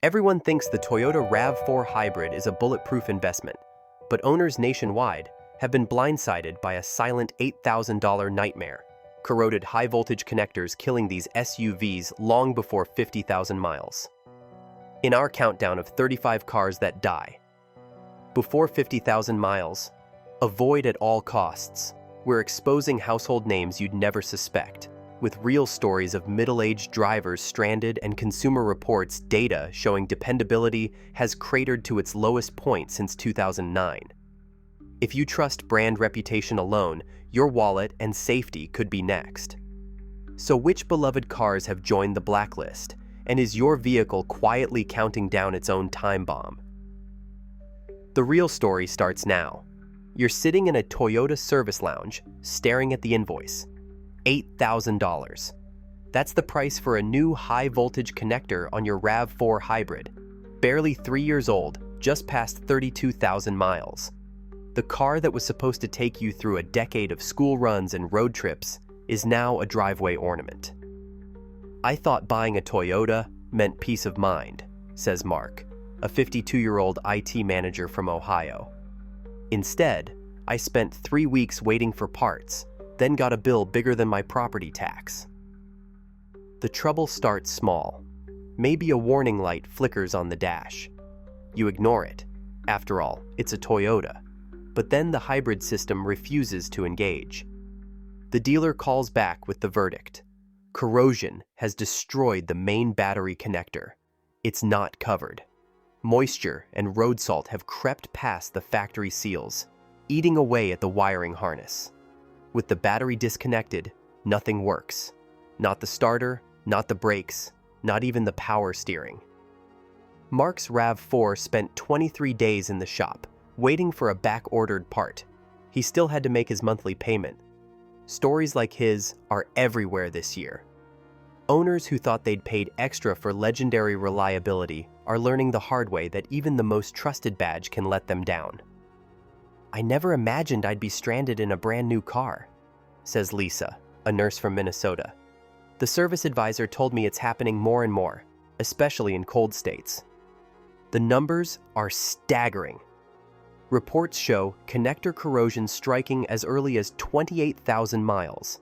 Everyone thinks the Toyota RAV4 hybrid is a bulletproof investment, but owners nationwide have been blindsided by a silent $8,000 nightmare, corroded high-voltage connectors killing these SUVs long before 50,000 miles. In our countdown of 35 cars that die, before 50,000 miles, avoid at all costs. We're exposing household names you'd never suspect, with real stories of middle-aged drivers stranded and Consumer Reports data showing dependability has cratered to its lowest point since 2009. If you trust brand reputation alone, your wallet and safety could be next. So which beloved cars have joined the blacklist, and is your vehicle quietly counting down its own time bomb? The real story starts now. You're sitting in a Toyota service lounge, staring at the invoice. $8,000. That's the price for a new high-voltage connector on your RAV4 hybrid. Barely 3 years old, just past 32,000 miles. The car that was supposed to take you through a decade of school runs and road trips is now a driveway ornament. I thought buying a Toyota meant peace of mind, says Mark, a 52-year-old IT manager from Ohio. Instead, I spent 3 weeks waiting for parts, then got a bill bigger than my property tax. The trouble starts small. Maybe a warning light flickers on the dash. You ignore it. After all, it's a Toyota. But then the hybrid system refuses to engage. The dealer calls back with the verdict. Corrosion has destroyed the main battery connector. It's not covered. Moisture and road salt have crept past the factory seals, eating away at the wiring harness. With the battery disconnected, nothing works. Not the starter, not the brakes, not even the power steering. Mark's RAV4 spent 23 days in the shop, waiting for a back-ordered part. He still had to make his monthly payment. Stories like his are everywhere this year. Owners who thought they'd paid extra for legendary reliability are learning the hard way that even the most trusted badge can let them down. I never imagined I'd be stranded in a brand new car, says Lisa, a nurse from Minnesota. The service advisor told me it's happening more and more, especially in cold states. The numbers are staggering. Reports show connector corrosion striking as early as 28,000 miles,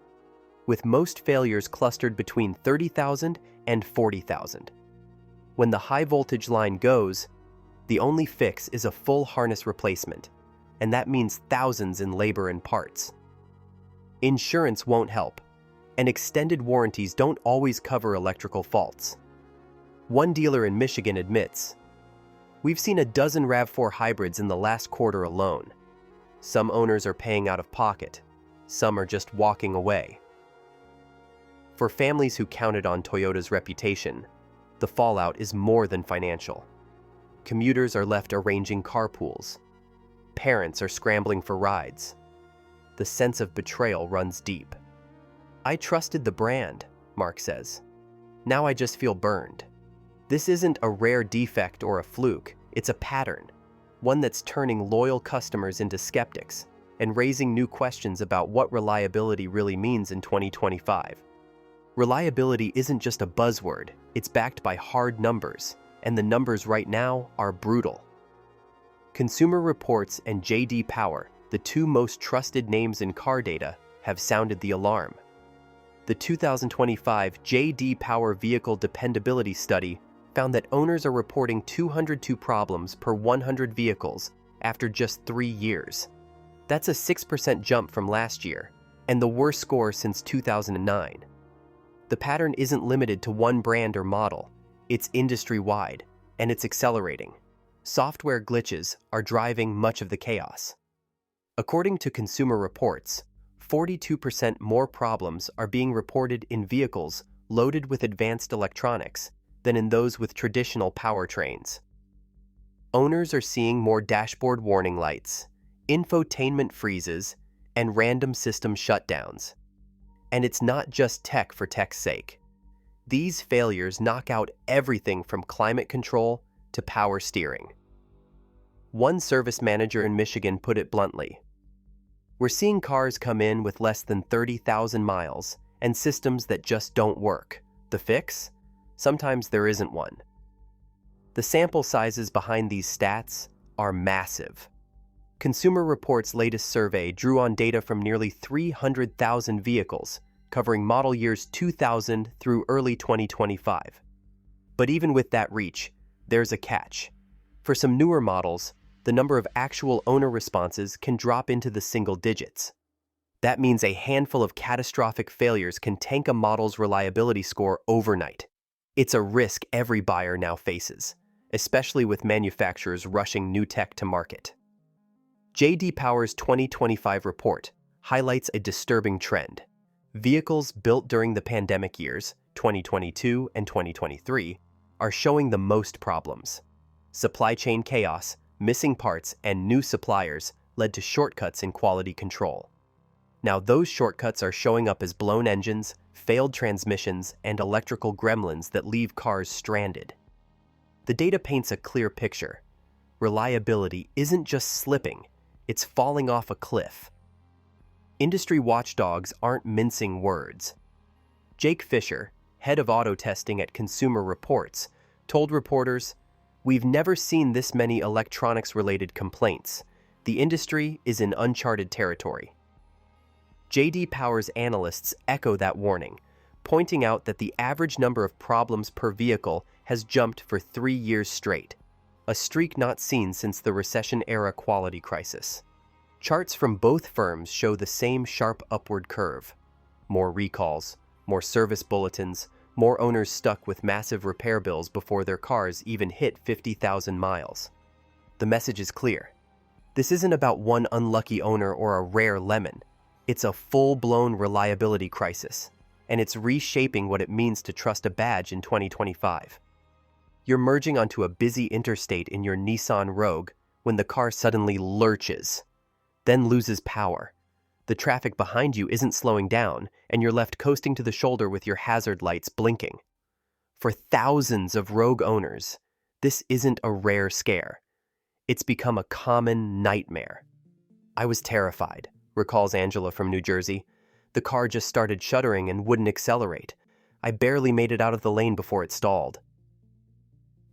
with most failures clustered between 30,000 and 40,000. When the high voltage line goes, the only fix is a full harness replacement, and that means thousands in labor and parts. Insurance won't help, and extended warranties don't always cover electrical faults. One dealer in Michigan admits, "We've seen a dozen RAV4 hybrids in the last quarter alone. Some owners are paying out of pocket, some are just walking away." For families who counted on Toyota's reputation, the fallout is more than financial. Commuters are left arranging carpools. Parents are scrambling for rides. The sense of betrayal runs deep. "I trusted the brand," Mark says. "Now I just feel burned." This isn't a rare defect or a fluke, it's a pattern, one that's turning loyal customers into skeptics and raising new questions about what reliability really means in 2025. Reliability isn't just a buzzword, it's backed by hard numbers, and the numbers right now are brutal. Consumer Reports and J.D. Power, the two most trusted names in car data, have sounded the alarm. The 2025 J.D. Power Vehicle Dependability Study found that owners are reporting 202 problems per 100 vehicles after just 3 years. That's a 6% jump from last year, and the worst score since 2009. The pattern isn't limited to one brand or model, it's industry-wide, and it's accelerating. Software glitches are driving much of the chaos. According to Consumer Reports, 42% more problems are being reported in vehicles loaded with advanced electronics than in those with traditional powertrains. Owners are seeing more dashboard warning lights, infotainment freezes, and random system shutdowns. And it's not just tech for tech's sake. These failures knock out everything from climate control to power steering. One service manager in Michigan put it bluntly, "We're seeing cars come in with less than 30,000 miles and systems that just don't work. The fix? Sometimes there isn't one." The sample sizes behind these stats are massive. Consumer Reports' latest survey drew on data from nearly 300,000 vehicles, covering model years 2000 through early 2025. But even with that reach, there's a catch. For some newer models, the number of actual owner responses can drop into the single digits. That means a handful of catastrophic failures can tank a model's reliability score overnight. It's a risk every buyer now faces, especially with manufacturers rushing new tech to market. J.D. Power's 2025 report highlights a disturbing trend. Vehicles built during the pandemic years, 2022 and 2023, are showing the most problems. Supply chain chaos, missing parts, and new suppliers led to shortcuts in quality control. Now those shortcuts are showing up as blown engines, failed transmissions, and electrical gremlins that leave cars stranded. The data paints a clear picture. Reliability isn't just slipping, it's falling off a cliff. Industry watchdogs aren't mincing words. Jake Fisher, head of auto testing at Consumer Reports, told reporters, "We've never seen this many electronics-related complaints. The industry is in uncharted territory." J.D. Power's analysts echo that warning, pointing out that the average number of problems per vehicle has jumped for 3 years straight, a streak not seen since the recession-era quality crisis. Charts from both firms show the same sharp upward curve. More recalls, more service bulletins, more owners stuck with massive repair bills before their cars even hit 50,000 miles. The message is clear. This isn't about one unlucky owner or a rare lemon. It's a full-blown reliability crisis, and it's reshaping what it means to trust a badge in 2025. You're merging onto a busy interstate in your Nissan Rogue when the car suddenly lurches, then loses power. The traffic behind you isn't slowing down, and you're left coasting to the shoulder with your hazard lights blinking. For thousands of Rogue owners, this isn't a rare scare. It's become a common nightmare. "I was terrified," recalls Angela from New Jersey. "The car just started shuddering and wouldn't accelerate. I barely made it out of the lane before it stalled."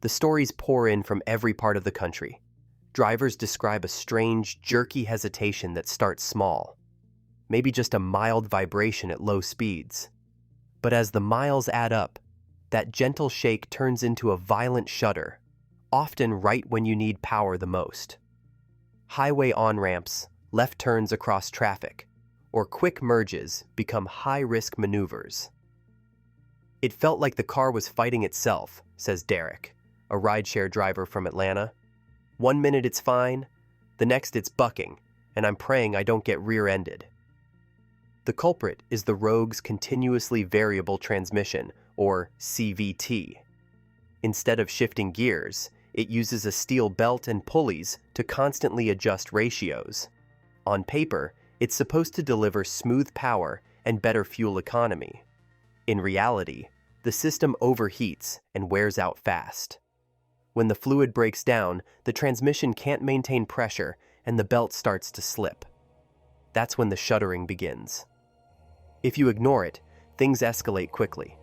The stories pour in from every part of the country. Drivers describe a strange, jerky hesitation that starts small. Maybe just a mild vibration at low speeds. But as the miles add up, that gentle shake turns into a violent shudder, often right when you need power the most. Highway on-ramps, left turns across traffic, or quick merges become high-risk maneuvers. "It felt like the car was fighting itself," says Derek, a rideshare driver from Atlanta. "One minute it's fine, the next it's bucking, and I'm praying I don't get rear-ended." The culprit is the Rogue's continuously variable transmission, or CVT. Instead of shifting gears, it uses a steel belt and pulleys to constantly adjust ratios. On paper, it's supposed to deliver smooth power and better fuel economy. In reality, the system overheats and wears out fast. When the fluid breaks down, the transmission can't maintain pressure and the belt starts to slip. That's when the shuddering begins. If you ignore it, things escalate quickly.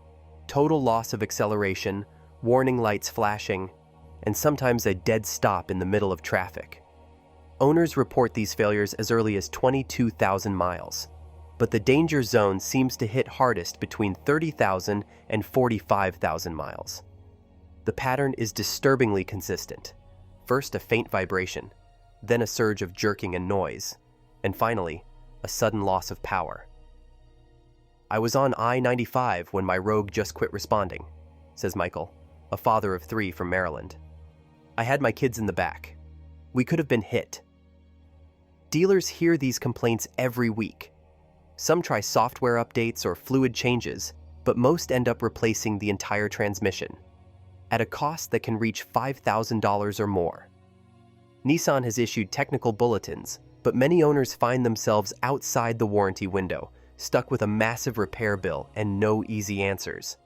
Total loss of acceleration, warning lights flashing, and sometimes a dead stop in the middle of traffic. Owners report these failures as early as 22,000 miles, but the danger zone seems to hit hardest between 30,000 and 45,000 miles. The pattern is disturbingly consistent. First a faint vibration, then a surge of jerking and noise, and finally, a sudden loss of power. "I was on I-95 when my Rogue just quit responding," says Michael, a father of 3 from Maryland. "I had my kids in the back. We could have been hit." Dealers hear these complaints every week. Some try software updates or fluid changes, but most end up replacing the entire transmission, at a cost that can reach $5,000 or more. Nissan has issued technical bulletins, but many owners find themselves outside the warranty window, stuck with a massive repair bill and no easy answers.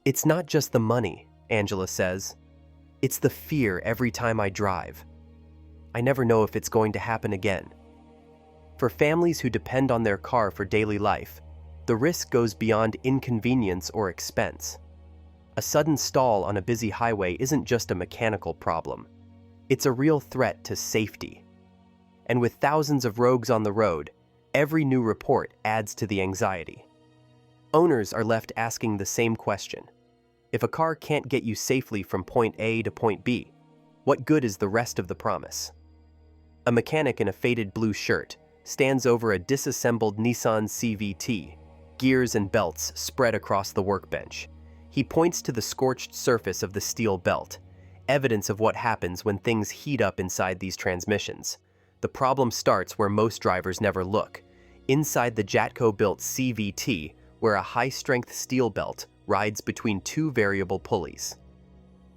"It's not just the money," Angela says. "It's the fear every time I drive. I never know if it's going to happen again." For families who depend on their car for daily life, the risk goes beyond inconvenience or expense. A sudden stall on a busy highway isn't just a mechanical problem. It's a real threat to safety. And with thousands of Rogues on the road, every new report adds to the anxiety. Owners are left asking the same question. If a car can't get you safely from point A to point B, what good is the rest of the promise? A mechanic in a faded blue shirt stands over a disassembled Nissan CVT, gears and belts spread across the workbench. He points to the scorched surface of the steel belt, evidence of what happens when things heat up inside these transmissions. The problem starts where most drivers never look, inside the Jatco-built CVT, where a high-strength steel belt rides between two variable pulleys.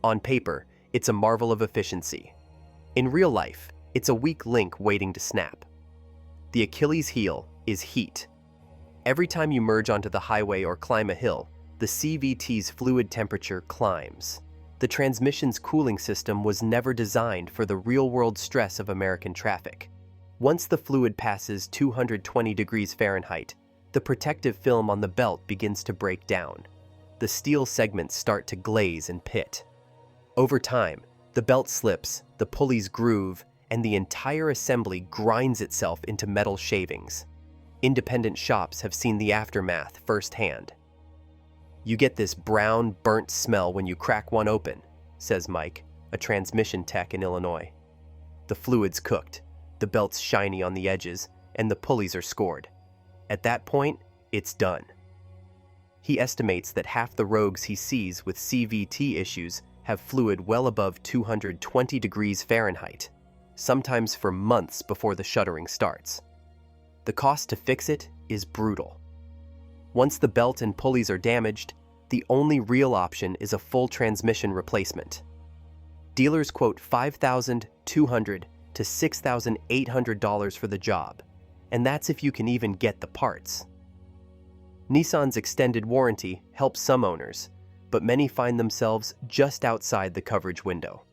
On paper, it's a marvel of efficiency. In real life, it's a weak link waiting to snap. The Achilles heel is heat. Every time you merge onto the highway or climb a hill, the CVT's fluid temperature climbs. The transmission's cooling system was never designed for the real-world stress of American traffic. Once the fluid passes 220 degrees Fahrenheit, the protective film on the belt begins to break down. The steel segments start to glaze and pit. Over time, the belt slips, the pulleys groove, and the entire assembly grinds itself into metal shavings. Independent shops have seen the aftermath firsthand. "You get this brown, burnt smell when you crack one open," says Mike, a transmission tech in Illinois. The fluid's cooked, the belt's shiny on the edges, and the pulleys are scored. At that point, it's done. He estimates that half the Rogues he sees with CVT issues have fluid well above 220 degrees Fahrenheit, sometimes for months before the shuttering starts. The cost to fix it is brutal. Once the belt and pulleys are damaged, the only real option is a full transmission replacement. Dealers quote $5,200 to $6,800 for the job, and that's if you can even get the parts. Nissan's extended warranty helps some owners, but many find themselves just outside the coverage window.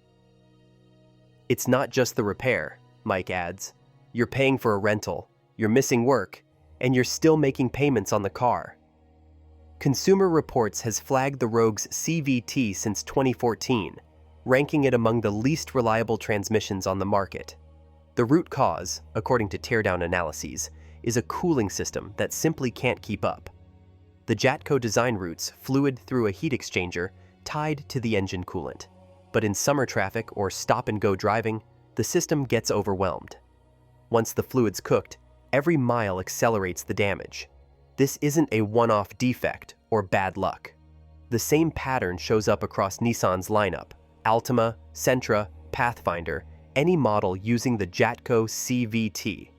"It's not just the repair," Mike adds. "You're paying for a rental, you're missing work, and you're still making payments on the car." Consumer Reports has flagged the Rogue's CVT since 2014, ranking it among the least reliable transmissions on the market. The root cause, according to teardown analyses, is a cooling system that simply can't keep up. The Jatco design routes fluid through a heat exchanger tied to the engine coolant, but in summer traffic or stop-and-go driving, the system gets overwhelmed. Once the fluid's cooked, every mile accelerates the damage. This isn't a one-off defect or bad luck. The same pattern shows up across Nissan's lineup: Altima, Sentra, Pathfinder, any model using the Jatco CVT.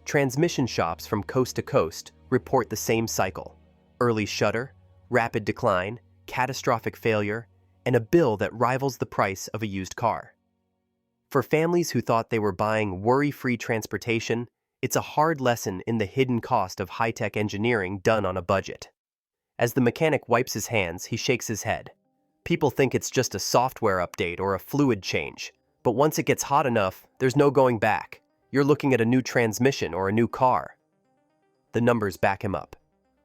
Transmission shops from coast to coast report the same cycle: early shutter, rapid decline, catastrophic failure, and a bill that rivals the price of a used car. For families who thought they were buying worry-free transportation, it's a hard lesson in the hidden cost of high-tech engineering done on a budget. As the mechanic wipes his hands, he shakes his head. People think it's just a software update or a fluid change, but once it gets hot enough, there's no going back. You're looking at a new transmission or a new car. The numbers back him up.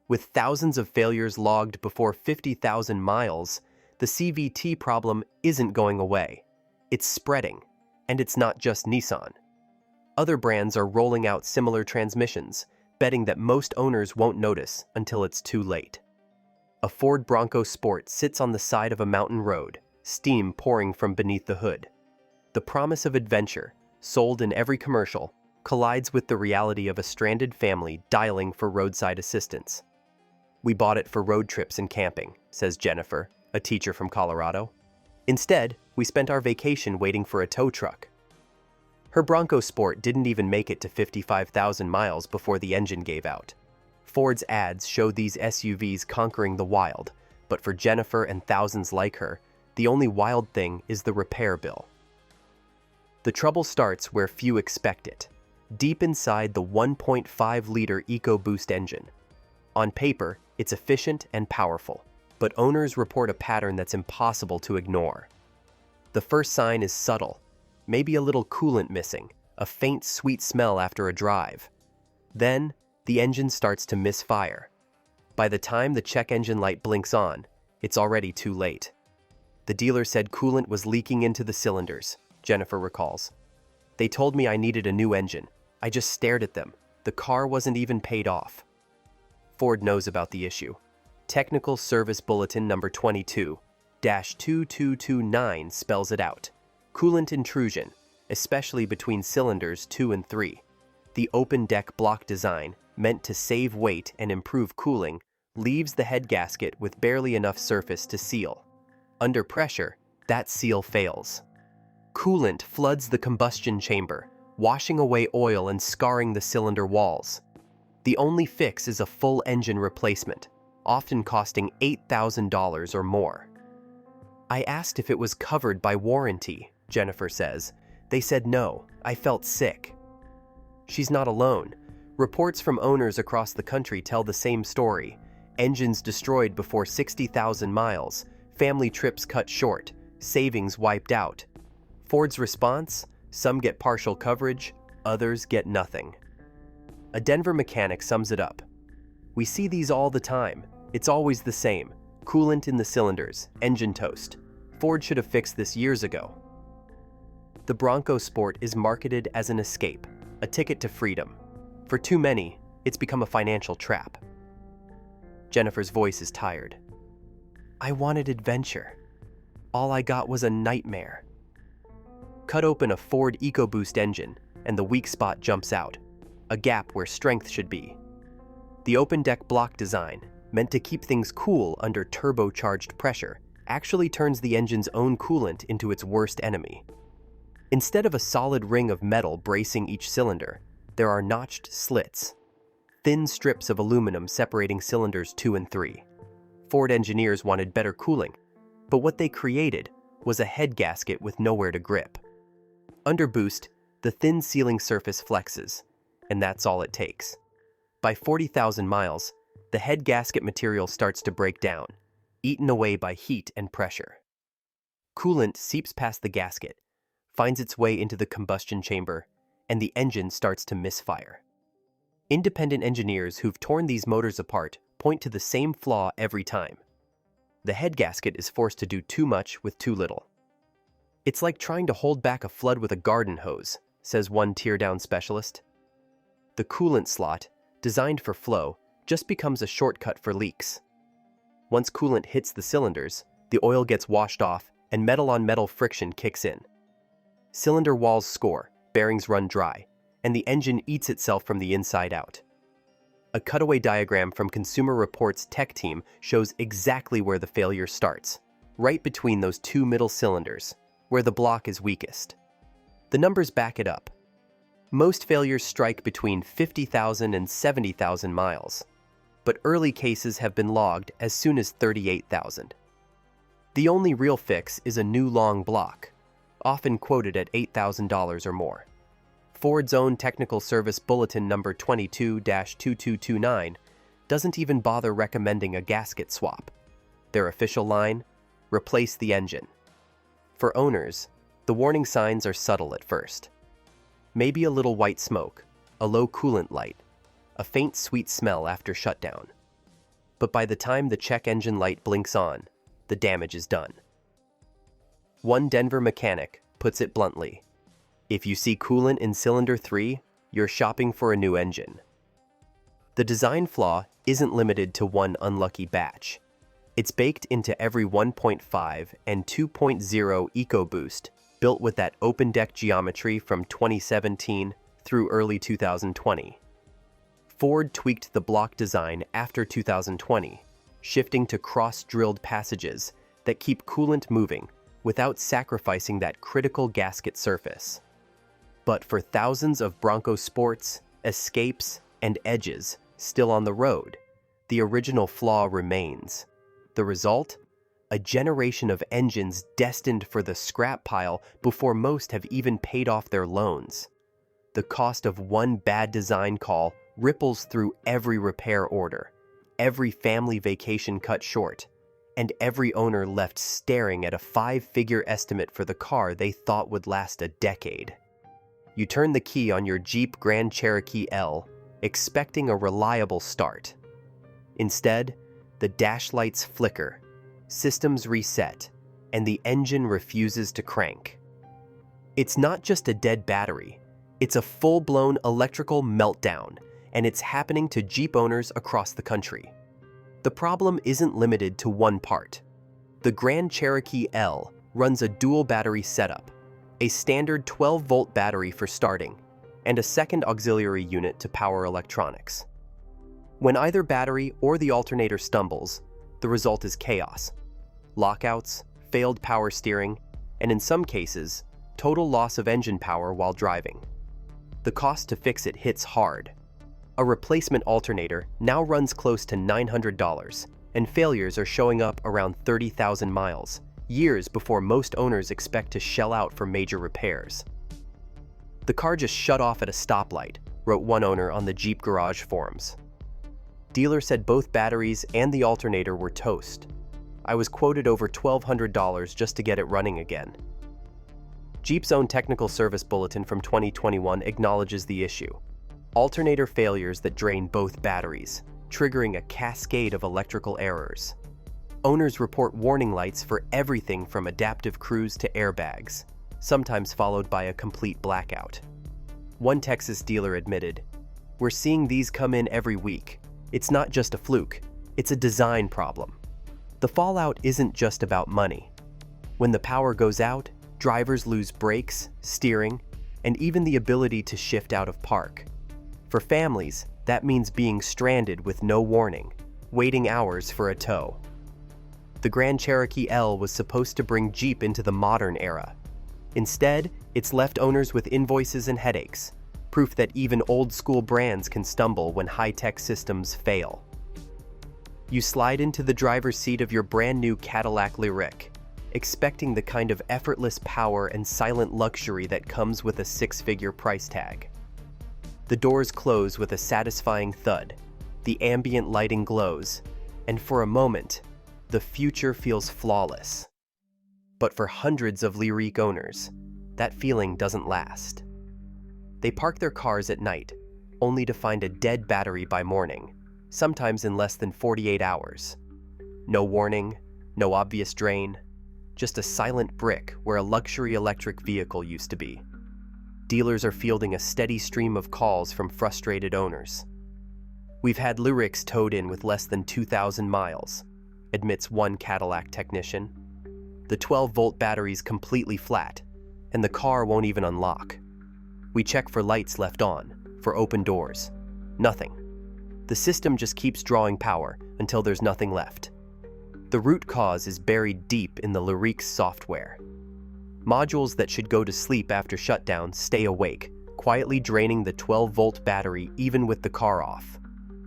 With thousands of failures logged before 50,000 miles, the CVT problem isn't going away. It's spreading, and it's not just Nissan. Other brands are rolling out similar transmissions, betting that most owners won't notice until it's too late. A Ford Bronco Sport sits on the side of a mountain road, steam pouring from beneath the hood. The promise of adventure, sold in every commercial, collides with the reality of a stranded family dialing for roadside assistance. "We bought it for road trips and camping," says Jennifer, a teacher from Colorado. "Instead, we spent our vacation waiting for a tow truck." Her Bronco Sport didn't even make it to 55,000 miles before the engine gave out. Ford's ads showed these SUVs conquering the wild, but for Jennifer and thousands like her, the only wild thing is the repair bill. The trouble starts where few expect it, deep inside the 1.5-liter EcoBoost engine. On paper, it's efficient and powerful, but owners report a pattern that's impossible to ignore. The first sign is subtle, maybe a little coolant missing, a faint sweet smell after a drive. Then, the engine starts to misfire. By the time the check engine light blinks on, It's already too late. The dealer said coolant was leaking into the cylinders, Jennifer recalls. They told me I needed a new engine. I just stared at them. The car wasn't even paid off. Ford knows about the issue. Technical Service Bulletin number 22-2229 spells it out. Coolant intrusion, especially between cylinders 2 and 3. The open deck block design, meant to save weight and improve cooling, leaves the head gasket with barely enough surface to seal. Under pressure, that seal fails. Coolant floods the combustion chamber, washing away oil and scarring the cylinder walls. The only fix is a full engine replacement, often costing $8,000 or more. I asked if it was covered by warranty, Jennifer says. They said no. I felt sick. She's not alone. Reports from owners across the country tell the same story. Engines destroyed before 60,000 miles, family trips cut short, savings wiped out. Ford's response? Some get partial coverage, others get nothing. A Denver mechanic sums it up. We see these all the time. It's always the same. Coolant in the cylinders, engine toast. Ford should have fixed this years ago. The Bronco Sport is marketed as an escape, a ticket to freedom. For too many, it's become a financial trap. Jennifer's voice is tired. I wanted adventure. All I got was a nightmare. Cut open a Ford EcoBoost engine, and the weak spot jumps out, a gap where strength should be. The open deck block design, meant to keep things cool under turbocharged pressure, actually turns the engine's own coolant into its worst enemy. Instead of a solid ring of metal bracing each cylinder, there are notched slits, thin strips of aluminum separating cylinders 2 and 3. Ford engineers wanted better cooling, but what they created was a head gasket with nowhere to grip. Under boost, the thin sealing surface flexes, and that's all it takes. By 40,000 miles, the head gasket material starts to break down, eaten away by heat and pressure. Coolant seeps past the gasket, finds its way into the combustion chamber, and the engine starts to misfire. Independent engineers who've torn these motors apart point to the same flaw every time. The head gasket is forced to do too much with too little. It's like trying to hold back a flood with a garden hose, says one teardown specialist. The coolant slot, designed for flow, just becomes a shortcut for leaks. Once coolant hits the cylinders, the oil gets washed off and metal-on-metal friction kicks in. Cylinder walls score, bearings run dry, and the engine eats itself from the inside out. A cutaway diagram from Consumer Reports' tech team shows exactly where the failure starts, right between those two middle cylinders, where the block is weakest. The numbers back it up. Most failures strike between 50,000 and 70,000 miles, but early cases have been logged as soon as 38,000. The only real fix is a new long block, often quoted at $8,000 or more. Ford's own Technical Service Bulletin number 22-2229 doesn't even bother recommending a gasket swap. Their official line? Replace the engine. For owners, the warning signs are subtle at first. Maybe a little white smoke, a low coolant light, a faint sweet smell after shutdown. But by the time the check engine light blinks on, the damage is done. One Denver mechanic puts it bluntly: if you see coolant in cylinder 3, you're shopping for a new engine. The design flaw isn't limited to one unlucky batch. It's baked into every 1.5 and 2.0 EcoBoost, built with that open deck geometry from 2017 through early 2020. Ford tweaked the block design after 2020, shifting to cross-drilled passages that keep coolant moving without sacrificing that critical gasket surface. But for thousands of Bronco Sports, Escapes, and Edges still on the road, the original flaw remains. The result? A generation of engines destined for the scrap pile before most have even paid off their loans. The cost of one bad design call ripples through every repair order, every family vacation cut short, and every owner left staring at a 5-figure estimate for the car they thought would last a decade. You turn the key on your Jeep Grand Cherokee L, expecting a reliable start. Instead, the dash lights flicker, systems reset, and the engine refuses to crank. It's not just a dead battery, it's a full-blown electrical meltdown, and it's happening to Jeep owners across the country. The problem isn't limited to one part. The Grand Cherokee L runs a dual battery setup, a standard 12-volt battery for starting, and a second auxiliary unit to power electronics. When either battery or the alternator stumbles, the result is chaos. Lockouts, failed power steering, and in some cases, total loss of engine power while driving. The cost to fix it hits hard. A replacement alternator now runs close to $900, and failures are showing up around 30,000 miles, years before most owners expect to shell out for major repairs. "The car just shut off at a stoplight," wrote one owner on the Jeep Garage forums. Dealer said both batteries and the alternator were toast. "I was quoted over $1,200 just to get it running again." Jeep's own technical service bulletin from 2021 acknowledges the issue. Alternator failures that drain both batteries, triggering a cascade of electrical errors. Owners report warning lights for everything from adaptive cruise to airbags, sometimes followed by a complete blackout. One Texas dealer admitted, "We're seeing these come in every week. It's not just a fluke, it's a design problem." The fallout isn't just about money. When the power goes out, drivers lose brakes, steering, and even the ability to shift out of park. For families, that means being stranded with no warning, waiting hours for a tow. The Grand Cherokee L was supposed to bring Jeep into the modern era. Instead, it's left owners with invoices and headaches, proof that even old-school brands can stumble when high-tech systems fail. You slide into the driver's seat of your brand-new Cadillac Lyriq, expecting the kind of effortless power and silent luxury that comes with a six-figure price tag. The doors close with a satisfying thud, the ambient lighting glows, and for a moment, the future feels flawless. But for hundreds of Lyriq owners, that feeling doesn't last. They park their cars at night, only to find a dead battery by morning, sometimes in less than 48 hours. No warning, no obvious drain, just a silent brick where a luxury electric vehicle used to be. Dealers are fielding a steady stream of calls from frustrated owners. "We've had Lyriqs towed in with less than 2,000 miles, admits one Cadillac technician. "The 12-volt battery's completely flat, and the car won't even unlock. We check for lights left on, for open doors. Nothing. The system just keeps drawing power until there's nothing left." The root cause is buried deep in the Lyriq's software. Modules that should go to sleep after shutdown stay awake, quietly draining the 12-volt battery even with the car off.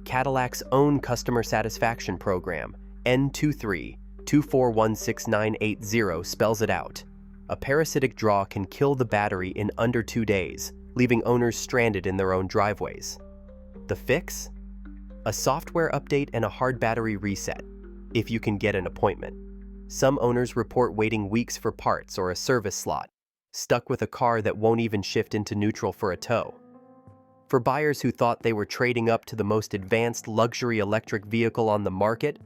Cadillac's own customer satisfaction program, N23241690, spells it out. A parasitic draw can kill the battery in under 2 days, leaving owners stranded in their own driveways. The fix? A software update and a hard battery reset, if you can get an appointment. Some owners report waiting weeks for parts or a service slot, stuck with a car that won't even shift into neutral for a tow. For buyers who thought they were trading up to the most advanced luxury electric vehicle on the market,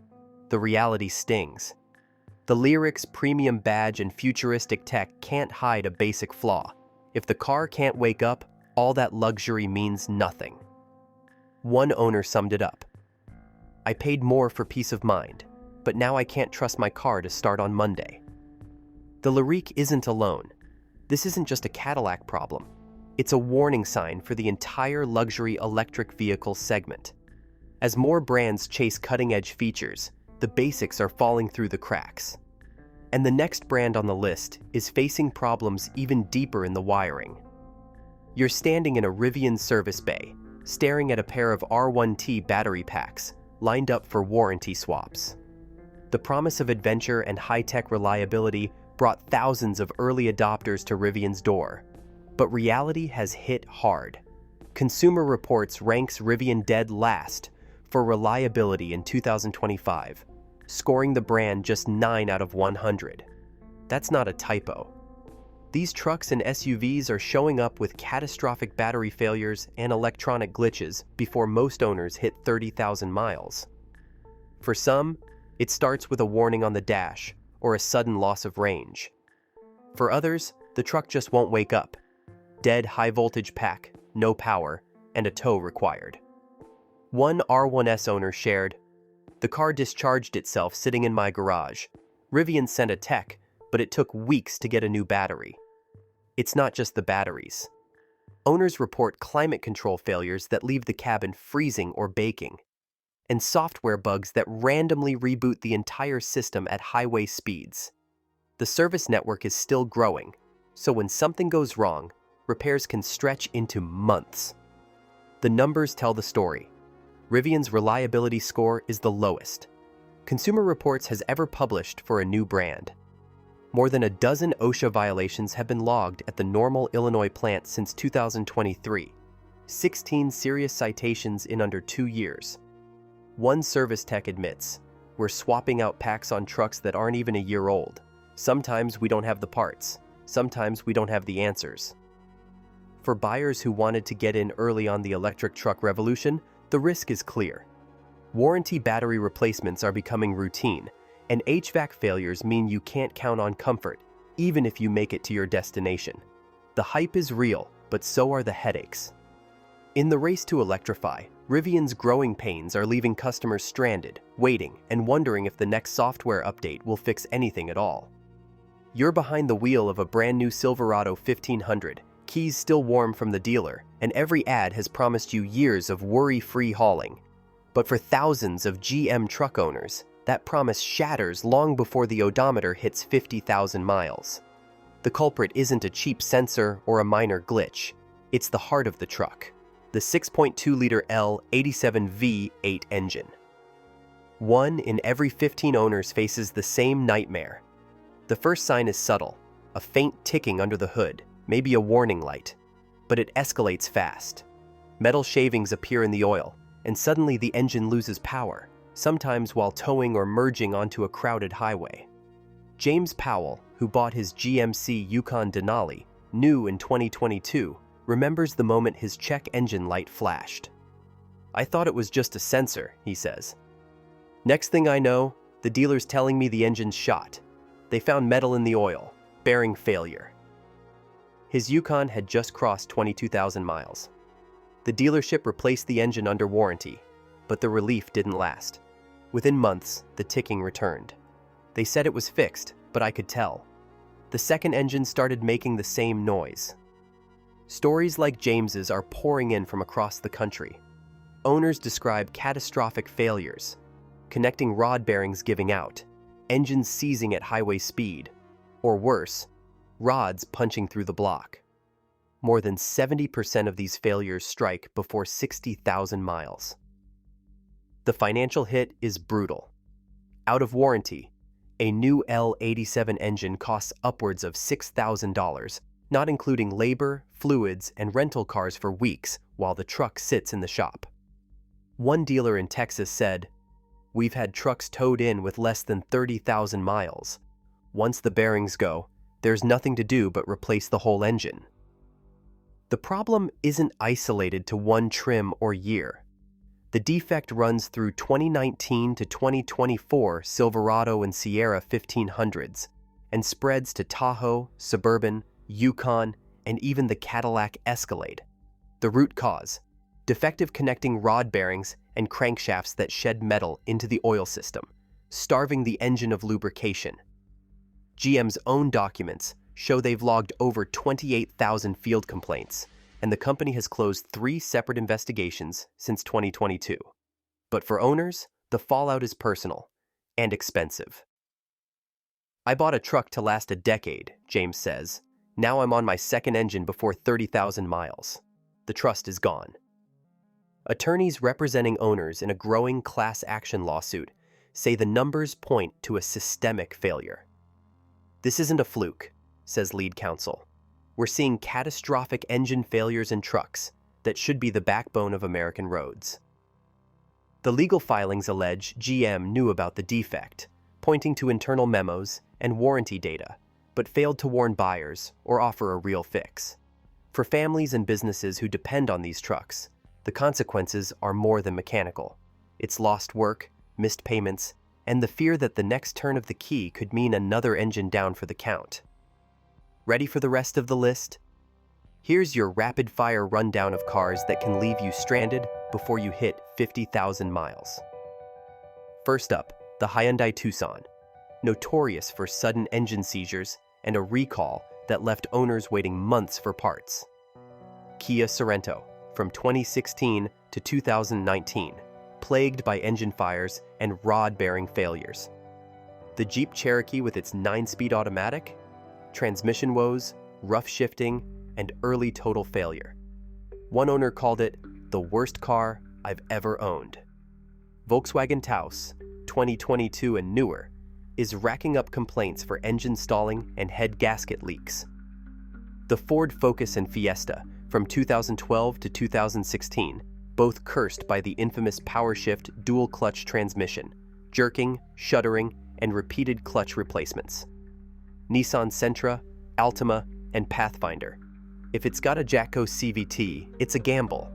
the reality stings. The Lyriq's premium badge and futuristic tech can't hide a basic flaw. If the car can't wake up, all that luxury means nothing. One owner summed it up. "I paid more for peace of mind, but now I can't trust my car to start on Monday." The Lyriq isn't alone. This isn't just a Cadillac problem. It's a warning sign for the entire luxury electric vehicle segment. As more brands chase cutting-edge features, the basics are falling through the cracks. And the next brand on the list is facing problems even deeper in the wiring. You're standing in a Rivian service bay, staring at a pair of R1T battery packs, lined up for warranty swaps. The promise of adventure and high-tech reliability brought thousands of early adopters to Rivian's door. But reality has hit hard. Consumer Reports ranks Rivian dead last for reliability in 2025, scoring the brand just 9 out of 100. That's not a typo. These trucks and SUVs are showing up with catastrophic battery failures and electronic glitches before most owners hit 30,000 miles. For some, It starts with a warning on the dash or a sudden loss of range. For others, the truck just won't wake up. Dead high-voltage pack, no power, and a tow required. One R1S owner shared, "The car discharged itself sitting in my garage. Rivian sent a tech, but it took weeks to get a new battery." It's not just the batteries. Owners report climate control failures that leave the cabin freezing or baking, and software bugs that randomly reboot the entire system at highway speeds. The service network is still growing, so when something goes wrong, repairs can stretch into months. The numbers tell the story. Rivian's reliability score is the lowest Consumer Reports has ever published for a new brand. More than a dozen OSHA violations have been logged at the Normal, Illinois plant since 2023, 16 serious citations in under 2 years. One service tech admits, "We're swapping out packs on trucks that aren't even a year old. Sometimes we don't have the parts. Sometimes we don't have the answers." For buyers who wanted to get in early on the electric truck revolution, the risk is clear. Warranty battery replacements are becoming routine, and HVAC failures mean you can't count on comfort, even if you make it to your destination. The hype is real, but so are the headaches. In the race to electrify, Rivian's growing pains are leaving customers stranded, waiting, and wondering if the next software update will fix anything at all. You're behind the wheel of a brand new Silverado 1500, keys still warm from the dealer, and every ad has promised you years of worry-free hauling. But for thousands of GM truck owners, that promise shatters long before the odometer hits 50,000 miles. The culprit isn't a cheap sensor or a minor glitch. It's the heart of the truck, the 6.2-liter L87 V8 engine. 1 in every 15 owners faces the same nightmare. The first sign is subtle, a faint ticking under the hood, maybe a warning light. But it escalates fast. Metal shavings appear in the oil, and suddenly the engine loses power, sometimes while towing or merging onto a crowded highway. James Powell, who bought his GMC Yukon Denali, new in 2022, remembers the moment his check engine light flashed. "I thought it was just a sensor," he says. "Next thing I know, the dealer's telling me the engine's shot. They found metal in the oil, bearing failure." His Yukon had just crossed 22,000 miles. The dealership replaced the engine under warranty, but the relief didn't last. Within months, the ticking returned. They said it was fixed, but I could tell. The second engine started making the same noise. Stories like James's are pouring in from across the country. Owners describe catastrophic failures, connecting rod bearings giving out, engines seizing at highway speed, or worse, rods punching through the block. More than 70% of these failures strike before 60,000 miles. The financial hit is brutal. Out of warranty, a new L87 engine costs upwards of $6,000, not including labor, fluids, and rental cars for weeks while the truck sits in the shop. One dealer in Texas said, "We've had trucks towed in with less than 30,000 miles. Once the bearings go, there's nothing to do but replace the whole engine." The problem isn't isolated to one trim or year. The defect runs through 2019 to 2024 Silverado and Sierra 1500s and spreads to Tahoe, Suburban, Yukon, and even the Cadillac Escalade. The root cause: defective connecting rod bearings and crankshafts that shed metal into the oil system, starving the engine of lubrication. GM's own documents show they've logged over 28,000 field complaints, and the company has closed 3 separate investigations since 2022. But for owners, the fallout is personal and expensive. "I bought a truck to last a decade," James says. "Now I'm on my second engine before 30,000 miles. The trust is gone." Attorneys representing owners in a growing class action lawsuit say the numbers point to a systemic failure. "This isn't a fluke," says lead counsel. "We're seeing catastrophic engine failures in trucks that should be the backbone of American roads." The legal filings allege GM knew about the defect, pointing to internal memos and warranty data, but failed to warn buyers or offer a real fix. For families and businesses who depend on these trucks, the consequences are more than mechanical. It's lost work, missed payments, and the fear that the next turn of the key could mean another engine down for the count. Ready for the rest of the list? Here's your rapid-fire rundown of cars that can leave you stranded before you hit 50,000 miles. First up, the Hyundai Tucson, notorious for sudden engine seizures and a recall that left owners waiting months for parts. Kia Sorento, from 2016 to 2019, plagued by engine fires and rod-bearing failures. The Jeep Cherokee with its 9-speed automatic, transmission woes, rough shifting, and early total failure. One owner called it the worst car I've ever owned. Volkswagen Taos, 2022 and newer, is racking up complaints for engine stalling and head gasket leaks. The Ford Focus and Fiesta, from 2012 to 2016, both cursed by the infamous power-shift dual-clutch transmission, jerking, shuddering, and repeated clutch replacements. Nissan Sentra, Altima, and Pathfinder. If it's got a Jatco CVT, it's a gamble.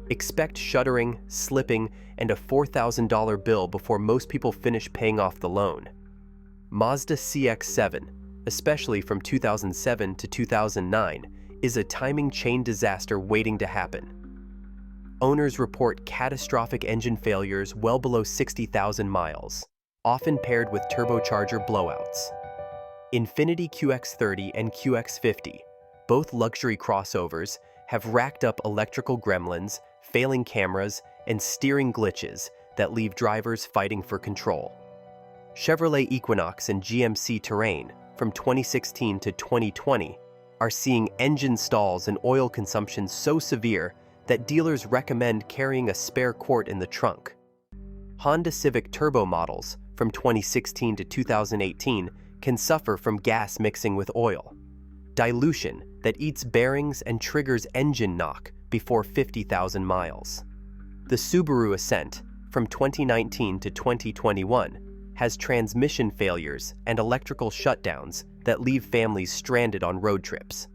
Expect shuddering, slipping, and a $4,000 bill before most people finish paying off the loan. Mazda CX-7, especially from 2007 to 2009, is a timing chain disaster waiting to happen. Owners report catastrophic engine failures well below 60,000 miles, often paired with turbocharger blowouts. Infiniti QX30 and QX50, both luxury crossovers, have racked up electrical gremlins, failing cameras, and steering glitches that leave drivers fighting for control. Chevrolet Equinox and GMC Terrain, from 2016 to 2020, are seeing engine stalls and oil consumption so severe that dealers recommend carrying a spare quart in the trunk. Honda Civic Turbo models, from 2016 to 2018, can suffer from gas mixing with oil, dilution that eats bearings and triggers engine knock before 50,000 miles. The Subaru Ascent, from 2019 to 2021, has transmission failures and electrical shutdowns that leave families stranded on road trips.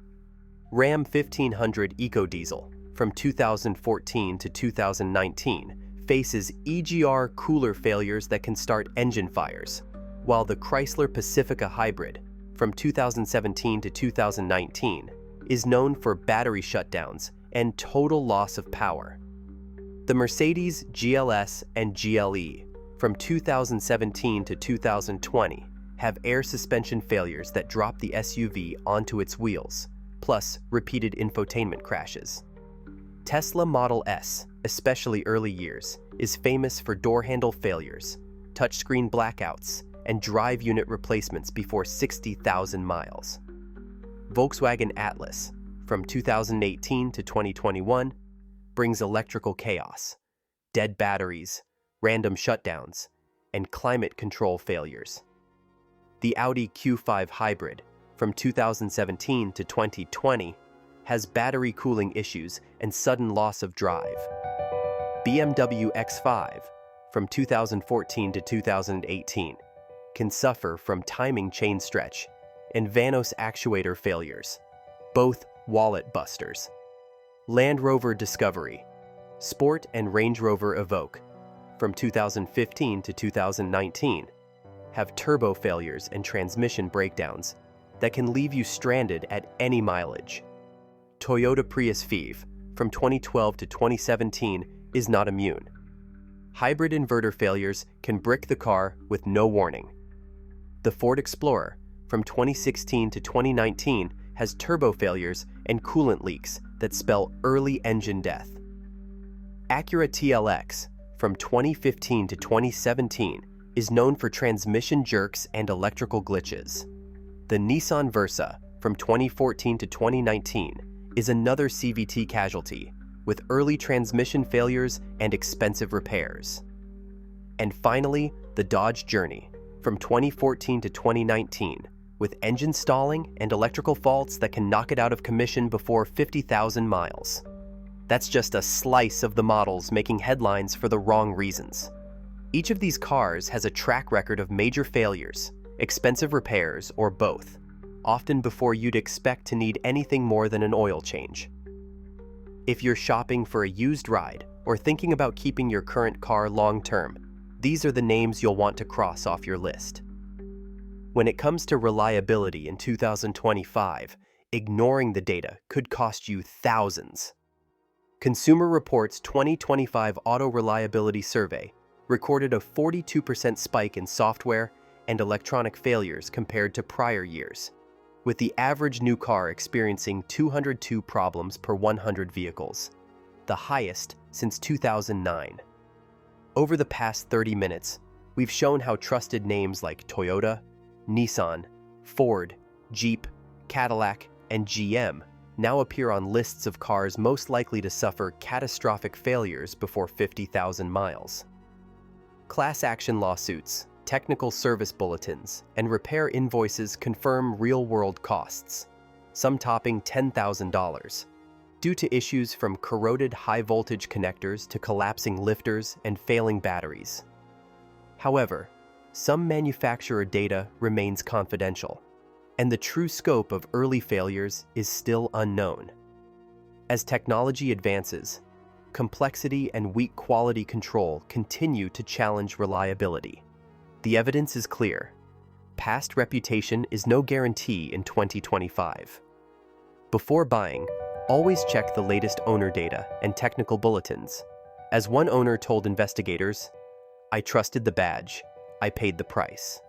Ram 1500 EcoDiesel, from 2014 to 2019, faces EGR cooler failures that can start engine fires, while the Chrysler Pacifica Hybrid, from 2017 to 2019, is known for battery shutdowns and total loss of power. The Mercedes GLS and GLE, from 2017 to 2020, have air suspension failures that drop the SUV onto its wheels, plus repeated infotainment crashes. Tesla Model S, especially early years, is famous for door handle failures, touchscreen blackouts, and drive unit replacements before 60,000 miles. Volkswagen Atlas, from 2018 to 2021, brings electrical chaos, dead batteries, random shutdowns, and climate control failures. The Audi Q5 Hybrid, from 2017 to 2020, has battery cooling issues and sudden loss of drive. BMW X5, from 2014 to 2018, can suffer from timing chain stretch and Vanos actuator failures, both wallet busters. Land Rover Discovery, Sport, and Range Rover Evoque, from 2015 to 2019, have turbo failures and transmission breakdowns that can leave you stranded at any mileage. Toyota Prius PHEV, from 2012 to 2017, is not immune. Hybrid inverter failures can brick the car with no warning. The Ford Explorer, from 2016 to 2019, has turbo failures and coolant leaks that spell early engine death. Acura TLX, from 2015 to 2017, is known for transmission jerks and electrical glitches. The Nissan Versa, from 2014 to 2019, is another CVT casualty, with early transmission failures and expensive repairs. And finally, the Dodge Journey, from 2014 to 2019, with engine stalling and electrical faults that can knock it out of commission before 50,000 miles. That's just a slice of the models making headlines for the wrong reasons. Each of these cars has a track record of major failures, expensive repairs, or both, often before you'd expect to need anything more than an oil change. If you're shopping for a used ride or thinking about keeping your current car long-term, these are the names you'll want to cross off your list. When it comes to reliability in 2025, ignoring the data could cost you thousands. Consumer Reports' 2025 Auto Reliability Survey recorded a 42% spike in software and electronic failures compared to prior years, with the average new car experiencing 202 problems per 100 vehicles, the highest since 2009. Over the past 30 minutes, we've shown how trusted names like Toyota, Nissan, Ford, Jeep, Cadillac, and GM now appear on lists of cars most likely to suffer catastrophic failures before 50,000 miles. Class action lawsuits, technical service bulletins, and repair invoices confirm real-world costs, some topping $10,000, due to issues from corroded high-voltage connectors to collapsing lifters and failing batteries. However, some manufacturer data remains confidential, and the true scope of early failures is still unknown. As technology advances, complexity and weak quality control continue to challenge reliability. The evidence is clear. Past reputation is no guarantee in 2025. Before buying, always check the latest owner data and technical bulletins. As one owner told investigators, "I trusted the badge, I paid the price."